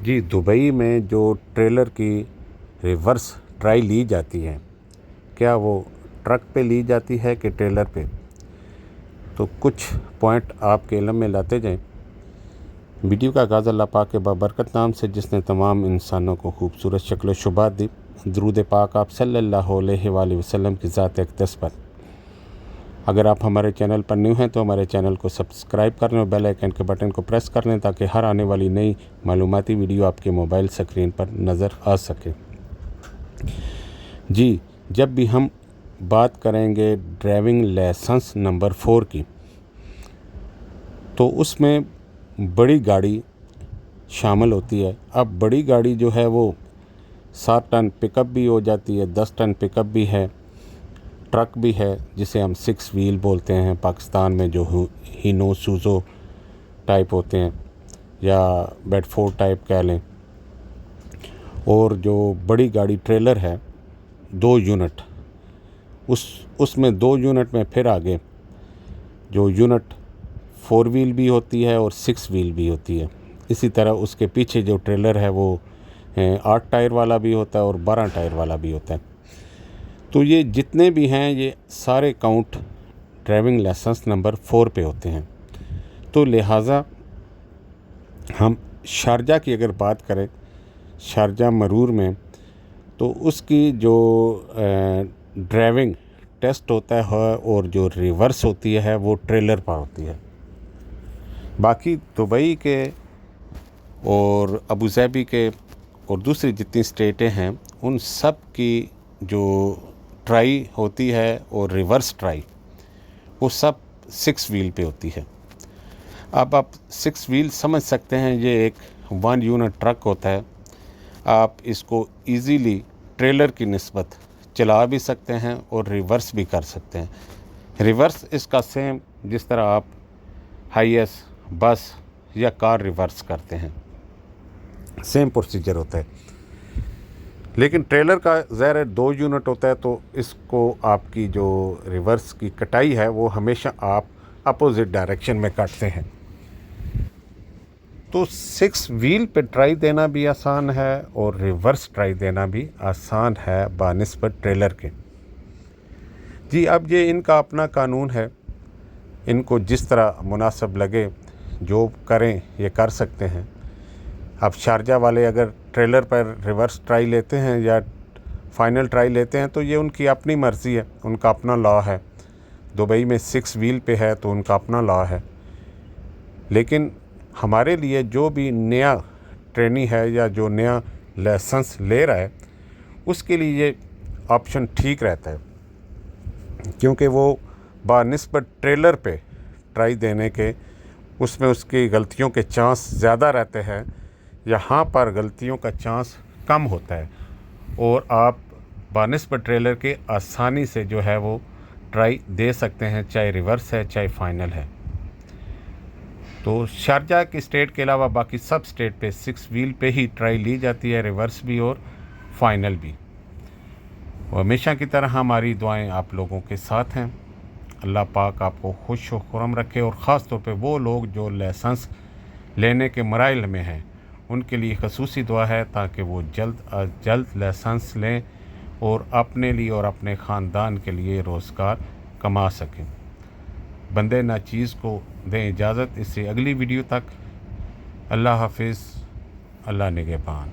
جی Dubai میں جو trailer کی ریورس ٹرائی لی جاتی ہے، کیا وہ ٹرک پہ لی جاتی ہے کہ ٹریلر پہ؟ تو کچھ پوائنٹ آپ کے علم میں لاتے جائیں۔ ویڈیو کا آغاز اللہ پاک کے بابرکت نام سے، جس نے تمام انسانوں کو خوبصورت شکل و شبات دی۔ درود پاک آپ صلی اللہ علیہ وآلہ وسلم کی ذات اقدس پر۔ اگر آپ ہمارے چینل پر نیو ہیں تو ہمارے چینل کو سبسکرائب کر لیں اور بیل آئیکن کے بٹن کو پریس کر لیں تاکہ ہر آنے والی نئی معلوماتی ویڈیو آپ کے موبائل سکرین پر نظر آ سکے۔ جی جب بھی ہم بات کریں گے ڈرائیونگ لائسنس نمبر 4 کی، تو اس میں بڑی گاڑی شامل ہوتی ہے۔ اب بڑی گاڑی جو ہے وہ 7 ٹن پک اپ بھی ہو جاتی ہے، 10 ٹن پک اپ بھی ہے، ٹرک بھی ہے جسے ہم 6 ویل بولتے ہیں پاکستان میں، جو ہینو سوزو ٹائپ ہوتے ہیں یا بیڈ فورڈ ٹائپ کہہ لیں۔ اور جو بڑی گاڑی ٹریلر ہے 2 یونٹ، اس میں 2 یونٹ میں پھر آگے جو یونٹ 4 ویل بھی ہوتی ہے اور 6 ویل بھی ہوتی ہے۔ اسی طرح اس کے پیچھے جو ٹریلر ہے وہ 8 ٹائر والا بھی ہوتا ہے اور 12 ٹائر والا بھی ہوتا ہے۔ تو یہ جتنے بھی ہیں یہ سارے کاؤنٹ ڈرائیونگ لائسنس نمبر 4 پہ ہوتے ہیں۔ تو لہٰذا ہم شارجہ کی اگر بات کریں، شارجہ مرور میں، تو اس کی جو ڈرائیونگ ٹیسٹ ہوتا ہے اور جو ریورس ہوتی ہے وہ ٹریلر پر ہوتی ہے۔ باقی دبئی کے اور ابوظہبی کے اور دوسری جتنی اسٹیٹیں ہیں ان سب کی جو ٹرائی ہوتی ہے اور ریورس ٹرائی وہ سب 6 ویل پہ ہوتی ہے۔ اب آپ 6 ویل سمجھ سکتے ہیں، یہ ایک 1 یونٹ ٹرک ہوتا ہے۔ آپ اس کو ایزیلی ٹریلر کی نسبت چلا بھی سکتے ہیں اور ریورس بھی کر سکتے ہیں۔ ریورس اس کا سیم جس طرح آپ ہائی ایس بس یا کار ریورس کرتے ہیں، سیم پروسیجر ہوتا ہے۔ لیکن ٹریلر کا ظاہر ہے 2 یونٹ ہوتا ہے، تو اس کو آپ کی جو ریورس کی کٹائی ہے وہ ہمیشہ آپ اپوزٹ ڈائریکشن میں کاٹتے ہیں۔ تو 6 ویل پہ ٹرائی دینا بھی آسان ہے اور ریورس ٹرائی دینا بھی آسان ہے بنسبت ٹریلر کے۔ جی اب یہ ان کا اپنا قانون ہے، ان کو جس طرح مناسب لگے جو کریں یہ کر سکتے ہیں۔ اب شارجہ والے اگر ٹریلر پر ریورس ٹرائی لیتے ہیں یا فائنل ٹرائی لیتے ہیں تو یہ ان کی اپنی مرضی ہے، ان کا اپنا لا ہے۔ دبئی میں 6 ویل پہ ہے تو ان کا اپنا لا ہے۔ لیکن ہمارے لیے جو بھی نیا ٹرینی ہے یا جو نیا لائسنس لے رہا ہے اس کے لیے یہ آپشن ٹھیک رہتا ہے، کیونکہ وہ بنسبت ٹریلر پہ ٹرائی دینے کے اس میں اس کی غلطیوں کے چانس زیادہ رہتے ہیں، یہاں پر غلطیوں کا چانس کم ہوتا ہے اور آپ بنسبت ٹریلر کے آسانی سے جو ہے وہ ٹرائی دے سکتے ہیں، چاہے ریورس ہے چاہے فائنل ہے۔ تو شارجہ کی اسٹیٹ کے علاوہ باقی سب اسٹیٹ پہ 6 ویل پہ ہی ٹرائی لی جاتی ہے، ریورس بھی اور فائنل بھی۔ اور ہمیشہ کی طرح ہماری دعائیں آپ لوگوں کے ساتھ ہیں۔ اللہ پاک آپ کو خوش و خرم رکھے، اور خاص طور پہ وہ لوگ جو لائسنس لینے کے مراحل میں ہیں ان کے لیے خصوصی دعا ہے تاکہ وہ جلد از جلد لائسنس لیں اور اپنے لیے اور اپنے خاندان کے لیے روزگار کما سکیں۔ بندے ناچیز کو دیں اجازت، اس سے اگلی ویڈیو تک اللہ حافظ، اللہ نگہبان۔